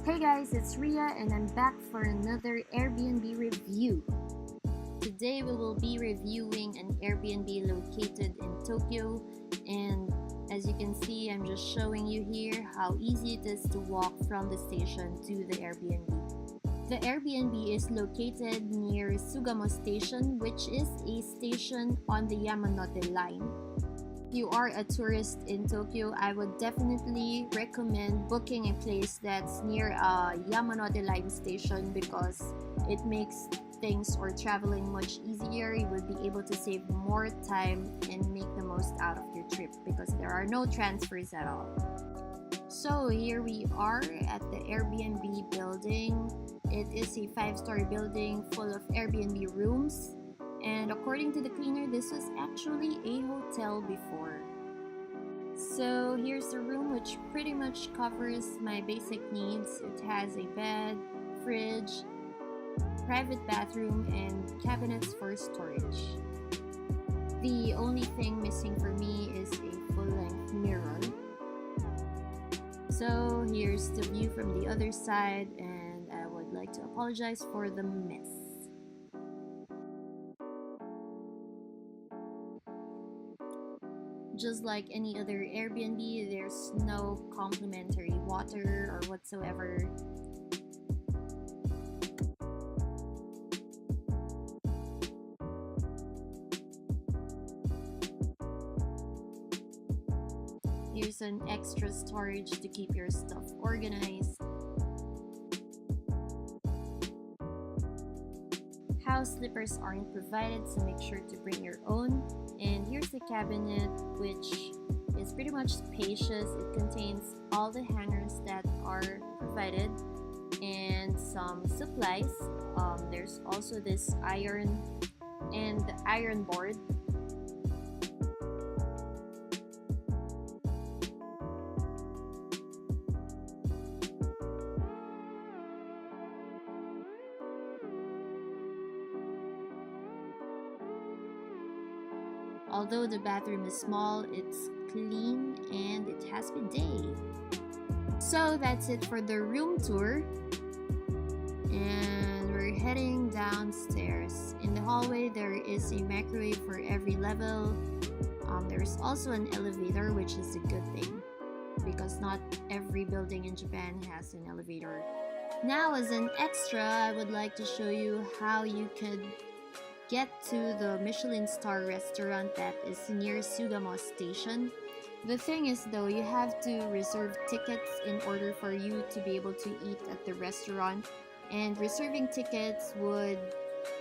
Hey guys, it's Ria and I'm back for another Airbnb review. Today we will be reviewing an Airbnb located in Tokyo, and as you can see, I'm just showing you here how easy it is to walk from the station to the Airbnb. The Airbnb is located near Sugamo Station, which is a station on the Yamanote line. If you are a tourist in Tokyo, I would definitely recommend booking a place that's near a Yamanote line station because it makes things or traveling much easier. You will be able to save more time and make the most out of your trip because there are no transfers at all. So here we are at the Airbnb building. It is a 5-story building full of Airbnb rooms. And according to the cleaner, this was actually a hotel before. So here's the room, which pretty much covers my basic needs. It has a bed, fridge, private bathroom, and cabinets for storage. The only thing missing for me is a full-length mirror. So here's the view from the other side, and I would like to apologize for the mess. Just like any other Airbnb, there's no complimentary water or whatsoever. Here's an extra storage to keep your stuff organized. House slippers aren't provided, so make sure to bring your own. And here's the cabinet, which is pretty much spacious. It contains all the hangers that are provided and some supplies. There's also this iron and iron board. Although the bathroom is small, it's clean and it has bidet. So that's it for the room tour. And we're heading downstairs. In the hallway, there is a microwave for every level. There's also an elevator, which is a good thing because not every building in Japan has an elevator. Now, as an extra, I would like to show you how you could get to the Michelin star restaurant that is near Sugamo Station. The thing is though, you have to reserve tickets in order for you to be able to eat at the restaurant, and reserving tickets would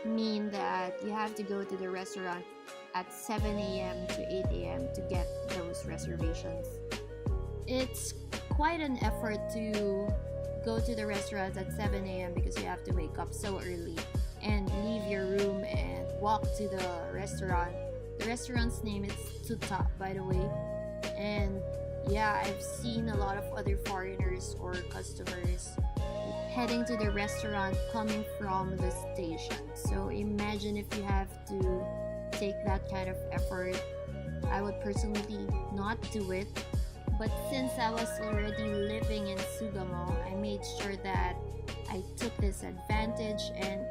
mean that you have to go to the restaurant at 7 a.m. to 8 a.m. to get those reservations. It's quite an effort to go to the restaurant at 7 a.m. because you have to wake up so early and leave your room and walk to the restaurant. The restaurant's name is Tuta, by the way. And yeah, I've seen a lot of other foreigners or customers heading to the restaurant coming from the station. So imagine if you have to take that kind of effort. I would personally not do it. But since I was already living in Sugamo, I made sure that I took this advantage and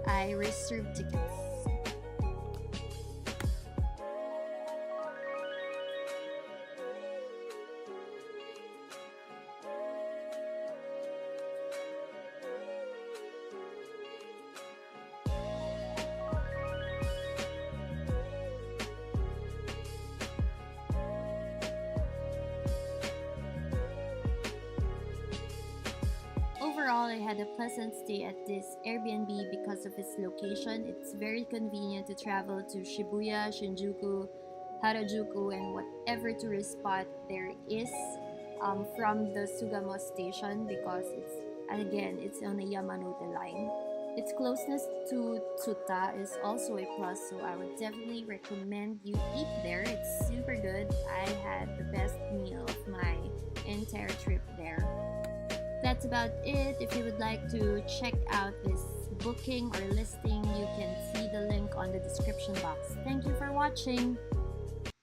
I reserved tickets. Overall, I had a pleasant stay at this Airbnb because of its location. It's very convenient to travel to Shibuya, Shinjuku, Harajuku, and whatever tourist spot there is from the Sugamo Station because it's on the Yamanote line. Its closeness to Tsuta is also a plus, so I would definitely recommend you eat there. It's super good. I had the best meal of my entire trip there. That's about it. If you would like to check out this booking or listing, you can see the link on the description box. Thank you for watching.